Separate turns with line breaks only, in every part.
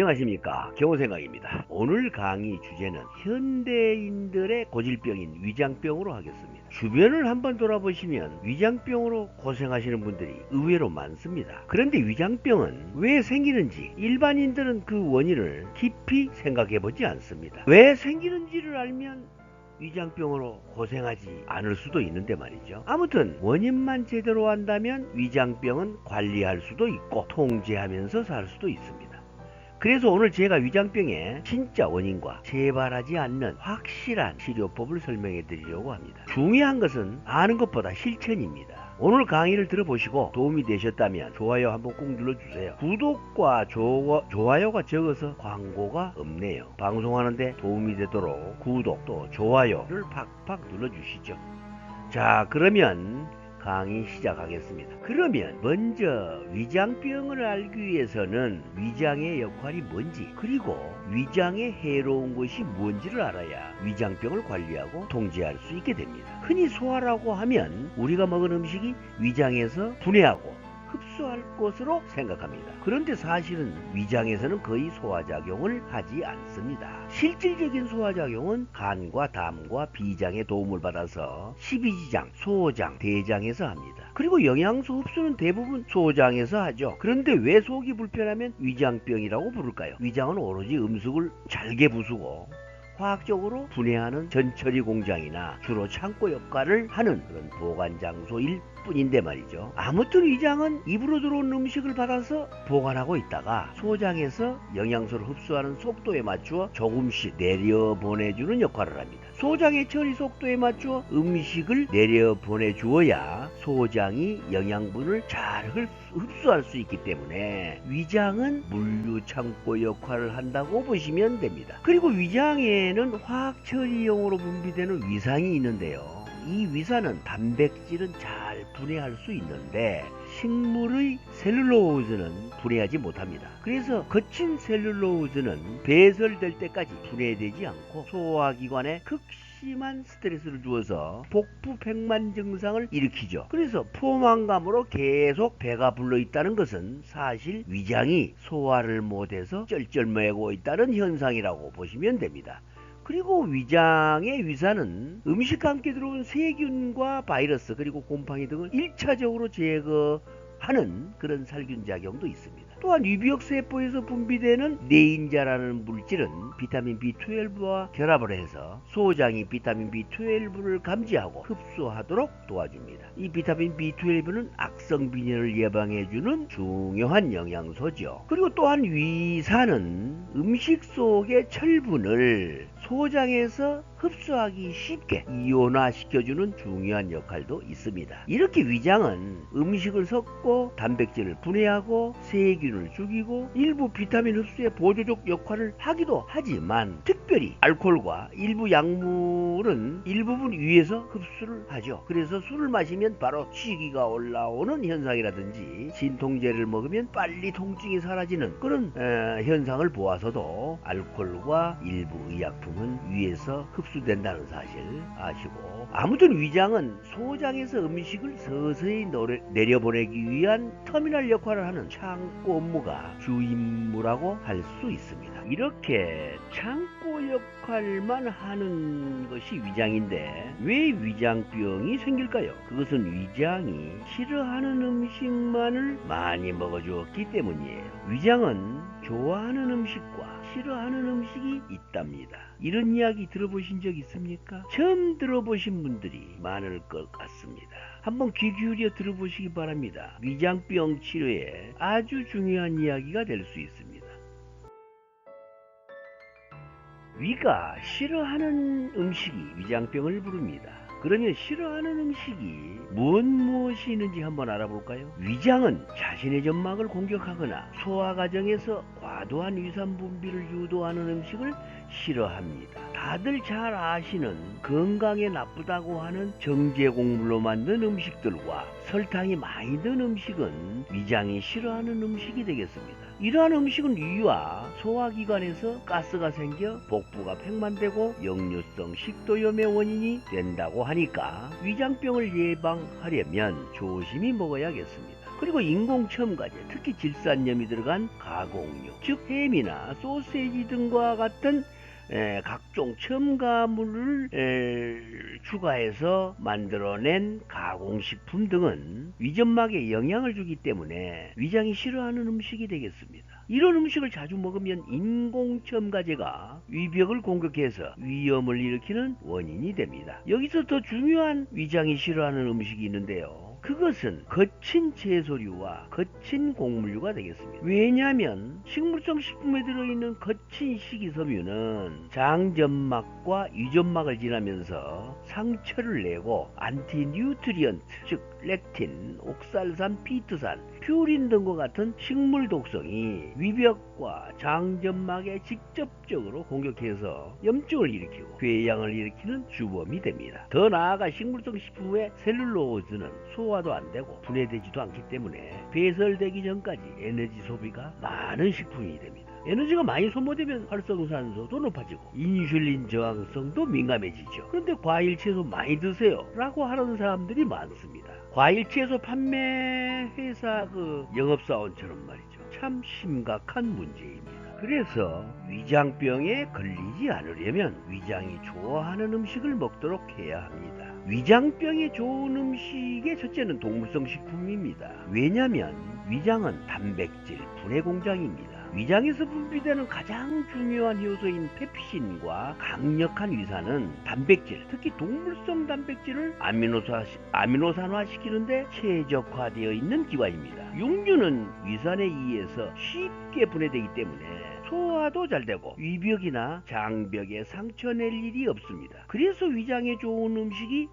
안녕하십니까, 경호생각입니다. 오늘 강의 주제는 현대인들의 고질병인 위장병으로 하겠습니다. 주변을 한번 돌아보시면 위장병으로 고생하시는 분들이 의외로 많습니다. 그런데 위장병은 왜 생기는지 일반인들은 그 원인을 깊이 생각해보지 않습니다. 왜 생기는지를 알면 위장병으로 고생하지 않을 수도 있는데 말이죠. 아무튼 원인만 제대로 한다면 위장병은 관리할 수도 있고 통제하면서 살 수도 있습니다. 그래서 오늘 제가 위장병의 진짜 원인과 재발하지 않는 확실한 치료법을 설명해 드리려고 합니다. 중요한 것은 아는 것보다 실천입니다. 오늘 강의를 들어보시고 도움이 되셨다면 좋아요 한번 꼭 눌러주세요. 구독과 좋아요가 적어서 광고가 없네요. 방송하는데 도움이 되도록 구독 또 좋아요를 팍팍 눌러주시죠. 자, 그러면 강의 시작하겠습니다. 그러면 먼저 위장병을 알기 위해서는 위장의 역할이 뭔지, 그리고 위장에 해로운 것이 뭔지를 알아야 위장병을 관리하고 통제할 수 있게 됩니다. 흔히 소화라고 하면 우리가 먹은 음식이 위장에서 분해하고 흡수할 것으로 생각합니다. 그런데 사실은 위장에서는 거의 소화작용을 하지 않습니다. 실질적인 소화작용은 간과 담과 비장의 도움을 받아서 십이지장, 소장, 대장에서 합니다. 그리고 영양소 흡수는 대부분 소장에서 하죠. 그런데 왜 속이 불편하면 위장병이라고 부를까요? 위장은 오로지 음식을 잘게 부수고 화학적으로 분해하는 전처리 공장이나 주로 창고 역할을 하는 그런 보관 장소일 뿐인데 말이죠. 아무튼 위장은 입으로 들어온 음식을 받아서 보관하고 있다가 소장에서 영양소를 흡수하는 속도에 맞추어 조금씩 내려보내주는 역할을 합니다. 소장의 처리 속도에 맞추어 음식을 내려보내주어야 소장이 영양분을 잘 흡수할 수 있기 때문에 위장은 물류창고 역할을 한다고 보시면 됩니다. 그리고 위장에는 화학처리용으로 분비되는 위산이 있는데요. 이 위산은 단백질은 잘 분해할 수 있는데 식물의 셀룰로즈는 분해하지 못합니다. 그래서 거친 셀룰로즈는 배설될 때까지 분해되지 않고 소화기관에 극심한 스트레스를 주어서 복부 팽만 증상을 일으키죠. 그래서 포만감으로 계속 배가 불러 있다는 것은 사실 위장이 소화를 못해서 쩔쩔매고 있다는 현상이라고 보시면 됩니다. 그리고 위장의 위산은 음식과 함께 들어온 세균과 바이러스 그리고 곰팡이 등을 1차적으로 제거하는 그런 살균 작용도 있습니다. 또한 유비역 세포에서 분비되는 네인자라는 물질은 비타민 B12와 결합을 해서 소장이 비타민 B12를 감지하고 흡수하도록 도와줍니다. 이 비타민 B12는 악성 빈혈을 예방해주는 중요한 영양소죠. 그리고 또한 위산은 음식 속의 철분을 소장에서 흡수하기 쉽게 이온화시켜주는 중요한 역할도 있습니다. 이렇게 위장은 음식을 섞고 단백질을 분해하고 세균을 죽이고 일부 비타민 흡수의 보조적 역할을 하기도 하지만 특별히 알코올과 일부 약물은 일부분 위에서 흡수를 하죠. 그래서 술을 마시면 바로 취기가 올라오는 현상이라든지 진통제를 먹으면 빨리 통증이 사라지는 그런 현상을 보아서도 알코올과 일부 의약품은 위에서 흡수된다는 사실 아시고, 아무튼 위장은 소장에서 음식을 서서히 내려보내기 위한 터미널 역할을 하는 창고 업무가 주임무라고 할 수 있습니다. 이렇게 창고 역할만 하는 것이 위장인데 왜 위장병이 생길까요? 그것은 위장이 싫어하는 음식만을 많이 먹어주었기 때문이에요. 위장은 좋아하는 음식과 싫어하는 음식이 있답니다. 이런 이야기 들어보신 적 있습니까? 처음 들어보신 분들이 많을 것 같습니다. 한번 귀 기울여 들어보시기 바랍니다. 위장병 치료에 아주 중요한 이야기가 될 수 있습니다. 위가 싫어하는 음식이 위장병을 부릅니다. 그러면 싫어하는 음식이 무엇이 있는지 한번 알아볼까요? 위장은 자신의 점막을 공격하거나 소화 과정에서 과도한 위산 분비를 유도하는 음식을 싫어합니다. 다들 잘 아시는 건강에 나쁘다고 하는 정제곡물로 만든 음식들과 설탕이 많이 든 음식은 위장이 싫어하는 음식이 되겠습니다. 이러한 음식은 위와 소화기관에서 가스가 생겨 복부가 팽만되고 역류성 식도염의 원인이 된다고 하니까 위장병을 예방하려면 조심히 먹어야겠습니다. 그리고 인공첨가제, 특히 질산염이 들어간 가공육, 즉 햄이나 소세지 등과 같은 각종 첨가물을 추가해서 만들어낸 가공식품 등은 위점막에 영향을 주기 때문에 위장이 싫어하는 음식이 되겠습니다. 이런 음식을 자주 먹으면 인공첨가제가 위벽을 공격해서 위염을 일으키는 원인이 됩니다. 여기서 더 중요한 위장이 싫어하는 음식이 있는데요. 그것은 거친 채소류와 거친 곡물류가 되겠습니다. 왜냐하면 식물성 식품에 들어있는 거친 식이섬유는 장점막과 유점막을 지나면서 상처를 내고 안티뉴트리언트, 즉 렉틴, 옥살산, 피트산, 퓨린 등과 같은 식물 독성이 위벽과 장점막에 직접적으로 공격해서 염증을 일으키고 궤양을 일으키는 주범이 됩니다. 더 나아가 식물성 식품의 셀룰로즈는 소화도 안 되고 분해되지도 않기 때문에 배설되기 전까지 에너지 소비가 많은 식품이 됩니다. 에너지가 많이 소모되면 활성산소도 높아지고 인슐린 저항성도 민감해지죠. 그런데 과일 채소 많이 드세요 라고 하는 사람들이 많습니다. 과일 채소 판매 회사 영업사원처럼 말이죠. 참 심각한 문제입니다. 그래서 위장병에 걸리지 않으려면 위장이 좋아하는 음식을 먹도록 해야 합니다. 위장병에 좋은 음식의 첫째는 동물성 식품입니다. 왜냐하면 위장은 단백질 분해 공장입니다. 위장에서 분비되는 가장 중요한 효소인 펩신과 강력한 위산은 단백질, 특히 동물성 단백질을 아미노산화시키는데 최적화되어 있는 기관입니다. 육류는 위산에 의해서 쉽게 분해되기 때문에 소화도 잘 되고 위벽이나 장벽에 상처 낼 일이 없습니다. 그래서 위장에 좋은 음식이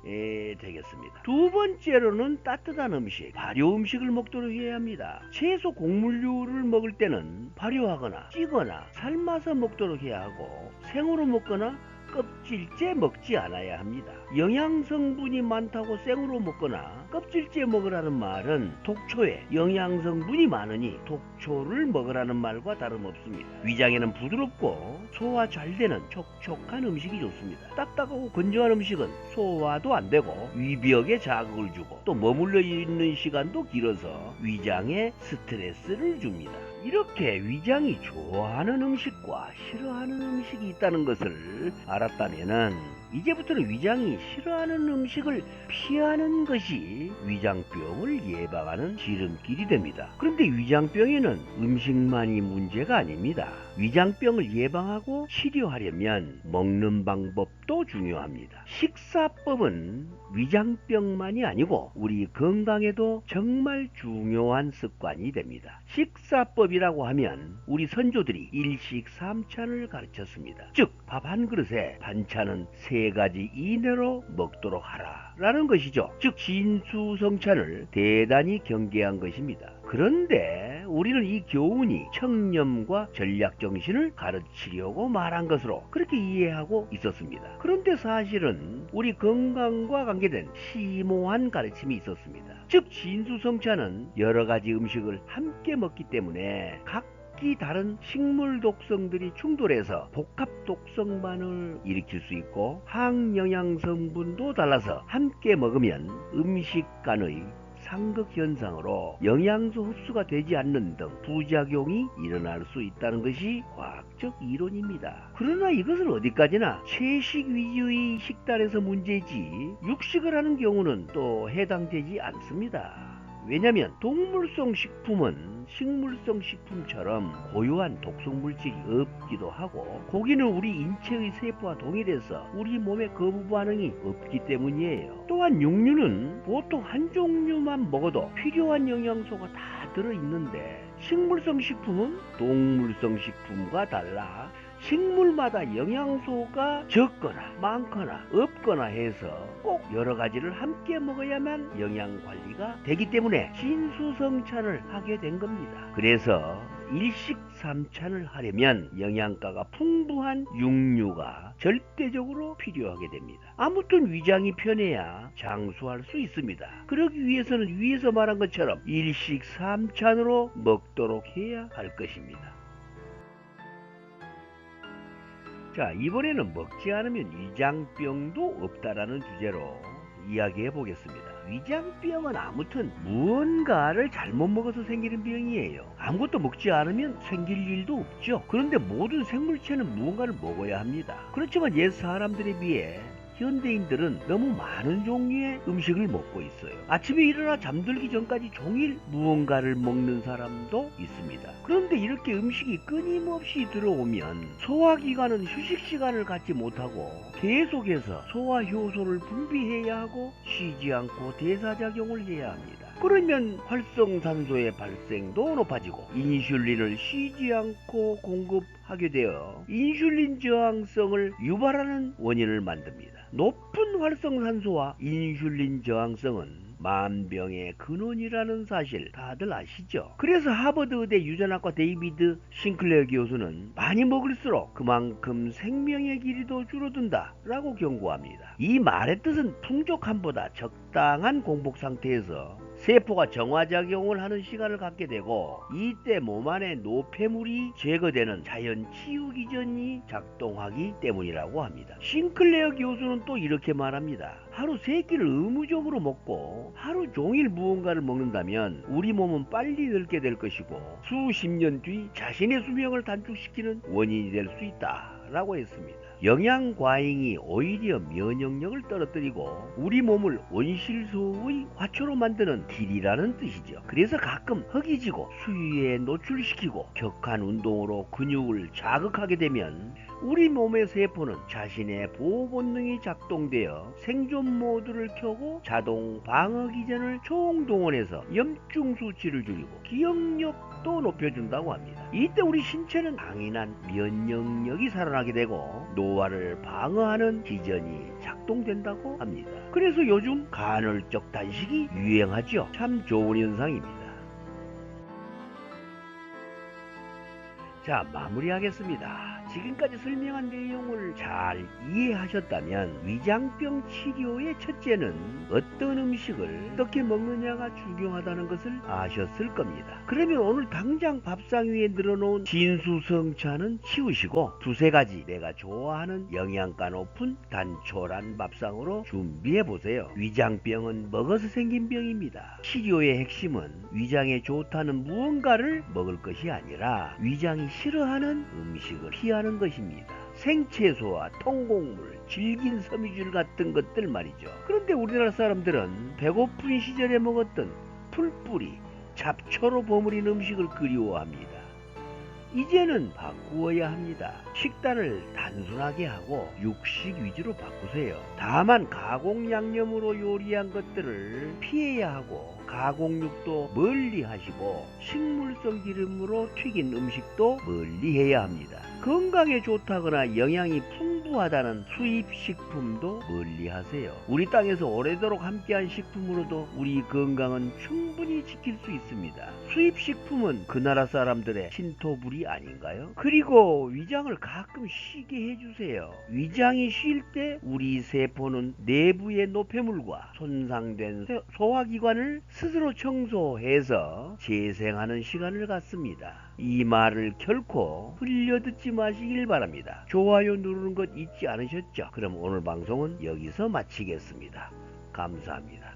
되겠습니다. 두 번째로는 따뜻한 음식, 발효 음식을 먹도록 해야 합니다. 채소 곡물류를 먹을 때는 발효하거나 찌거나 삶아서 먹도록 해야 하고 생으로 먹거나 껍질째 먹지 않아야 합니다. 영양성분이 많다고 생으로 먹거나 껍질째 먹으라는 말은 독초에 영양성분이 많으니 독초를 먹으라는 말과 다름없습니다. 위장에는 부드럽고 소화 잘 되는 촉촉한 음식이 좋습니다. 딱딱하고 건조한 음식은 소화도 안 되고 위벽에 자극을 주고 또 머물러 있는 시간도 길어서 위장에 스트레스를 줍니다. 이렇게 위장이 좋아하는 음식과 싫어하는 음식이 있다는 것을 알았다면은 이제부터는 위장이 싫어하는 음식을 피하는 것이 위장병을 예방하는 지름길이 됩니다. 그런데 위장병에는 음식만이 문제가 아닙니다. 위장병을 예방하고 치료하려면 먹는 방법도 중요합니다. 식사법은 위장병만이 아니고 우리 건강에도 정말 중요한 습관이 됩니다. 식사법이라고 하면 우리 선조들이 일식삼찬을 가르쳤습니다. 즉 밥 한 그릇에 반찬은 3가지 이내로 먹도록 하라 라는 것이죠. 즉 진수성찬을 대단히 경계한 것입니다. 그런데 우리는 이 교훈이 청렴과 전략정신을 가르치려고 말한 것으로 그렇게 이해하고 있었습니다. 그런데 사실은 우리 건강과 관계된 심오한 가르침이 있었습니다. 즉 진수성찬은 여러가지 음식을 함께 먹기 때문에 각기 다른 식물 독성들이 충돌해서 복합 독성반응을 일으킬 수 있고 항영양 성분도 달라서 함께 먹으면 음식 간의 상극 현상으로 영양소 흡수가 되지 않는 등 부작용이 일어날 수 있다는 것이 과학적 이론입니다. 그러나 이것은 어디까지나 채식 위주의 식단에서 문제지 육식을 하는 경우는 또 해당되지 않습니다. 왜냐하면 동물성 식품은 식물성 식품처럼 고유한 독성물질이 없기도 하고 고기는 우리 인체의 세포와 동일해서 우리 몸에 거부 반응이 없기 때문이에요. 또한 육류는 보통 한 종류만 먹어도 필요한 영양소가 다 들어있는데 식물성 식품은 동물성 식품과 달라 식물마다 영양소가 적거나 많거나 없거나 해서 꼭 여러 가지를 함께 먹어야만 영양 관리가 되기 때문에 진수성찬을 하게 된 겁니다. 그래서 일식삼찬을 하려면 영양가가 풍부한 육류가 절대적으로 필요하게 됩니다. 아무튼 위장이 편해야 장수할 수 있습니다. 그러기 위해서는 위에서 말한 것처럼 일식삼찬으로 먹도록 해야 할 것입니다. 자, 이번에는 먹지 않으면 위장병도 없다라는 주제로 이야기해 보겠습니다. 위장병은 아무튼 무언가를 잘못 먹어서 생기는 병이에요. 아무것도 먹지 않으면 생길 일도 없죠. 그런데 모든 생물체는 무언가를 먹어야 합니다. 그렇지만 옛 사람들에 비해 현대인들은 너무 많은 종류의 음식을 먹고 있어요. 아침에 일어나 잠들기 전까지 종일 무언가를 먹는 사람도 있습니다. 그런데 이렇게 음식이 끊임없이 들어오면 소화기관은 휴식 시간을 갖지 못하고 계속해서 소화 효소를 분비해야 하고 쉬지 않고 대사작용을 해야 합니다. 그러면 활성산소의 발생도 높아지고 인슐린을 쉬지 않고 공급하게 되어 인슐린 저항성을 유발하는 원인을 만듭니다. 높은 활성산소와 인슐린 저항성은 만병의 근원이라는 사실 다들 아시죠? 그래서 하버드 의대 유전학과 데이비드 싱클레어 교수는 많이 먹을수록 그만큼 생명의 길이도 줄어든다 라고 경고합니다. 이 말의 뜻은 풍족함보다 적당한 공복 상태에서 세포가 정화작용을 하는 시간을 갖게 되고 이때 몸 안에 노폐물이 제거되는 자연 치유기전이 작동하기 때문이라고 합니다. 싱클레어 교수는 또 이렇게 말합니다. 하루 3끼를 의무적으로 먹고 하루 종일 무언가를 먹는다면 우리 몸은 빨리 늙게 될 것이고 수십 년 뒤 자신의 수명을 단축시키는 원인이 될 수 있다 라고 했습니다. 영양 과잉이 오히려 면역력을 떨어뜨리고 우리 몸을 온실소의 화초로 만드는 딜이라는 뜻이죠. 그래서 가끔 허기지고 수유에 노출시키고 격한 운동으로 근육을 자극하게 되면 우리 몸의 세포는 자신의 보호 본능이 작동되어 생존 모드를 켜고 자동 방어 기전을 총동원해서 염증 수치를 줄이고 기억력도 높여준다고 합니다. 이때 우리 신체는 강인한 면역력이 살아나게 되고 노화를 방어하는 기전이 작동된다고 합니다. 그래서 요즘 간헐적 단식이 유행하죠. 참 좋은 현상입니다. 자, 마무리하겠습니다. 지금까지 설명한 내용을 잘 이해하셨다면 위장병 치료의 첫째는 어떤 음식을 어떻게 먹느냐가 중요하다는 것을 아셨을 겁니다. 그러면 오늘 당장 밥상 위에 늘어놓은 진수성찬은 치우시고 두세 가지 내가 좋아하는 영양가 높은 단촐한 밥상으로 준비해보세요. 위장병은 먹어서 생긴 병입니다. 치료의 핵심은 위장에 좋다는 무언가를 먹을 것이 아니라 위장이 싫어하는 음식을 피하는 것입니다. 생채소와 통곡물, 질긴 섬유질 같은 것들 말이죠. 그런데 우리나라 사람들은 배고픈 시절에 먹었던 풀뿌리, 잡초로 버무린 음식을 그리워합니다. 이제는 바꾸어야 합니다. 식단을 단순하게 하고 육식 위주로 바꾸세요. 다만 가공 양념으로 요리한 것들을 피해야 하고 가공육도 멀리 하시고 식물성 기름으로 튀긴 음식도 멀리 해야 합니다. 건강에 좋다거나 영양이 풍부하다는 수입 식품도 멀리 하세요. 우리 땅에서 오래도록 함께한 식품으로도 우리 건강은 충분히 지킬 수 있습니다. 수입 식품은 그 나라 사람들의 신토불이 아닌가요? 그리고 위장을 가끔 쉬게 해주세요. 위장이 쉴 때 우리 세포는 내부의 노폐물과 손상된 소화기관을 스스로 청소해서 재생하는 시간을 갖습니다. 이 말을 결코 흘려듣지 마시길 바랍니다. 좋아요 누르는 것 잊지 않으셨죠? 그럼 오늘 방송은 여기서 마치겠습니다. 감사합니다.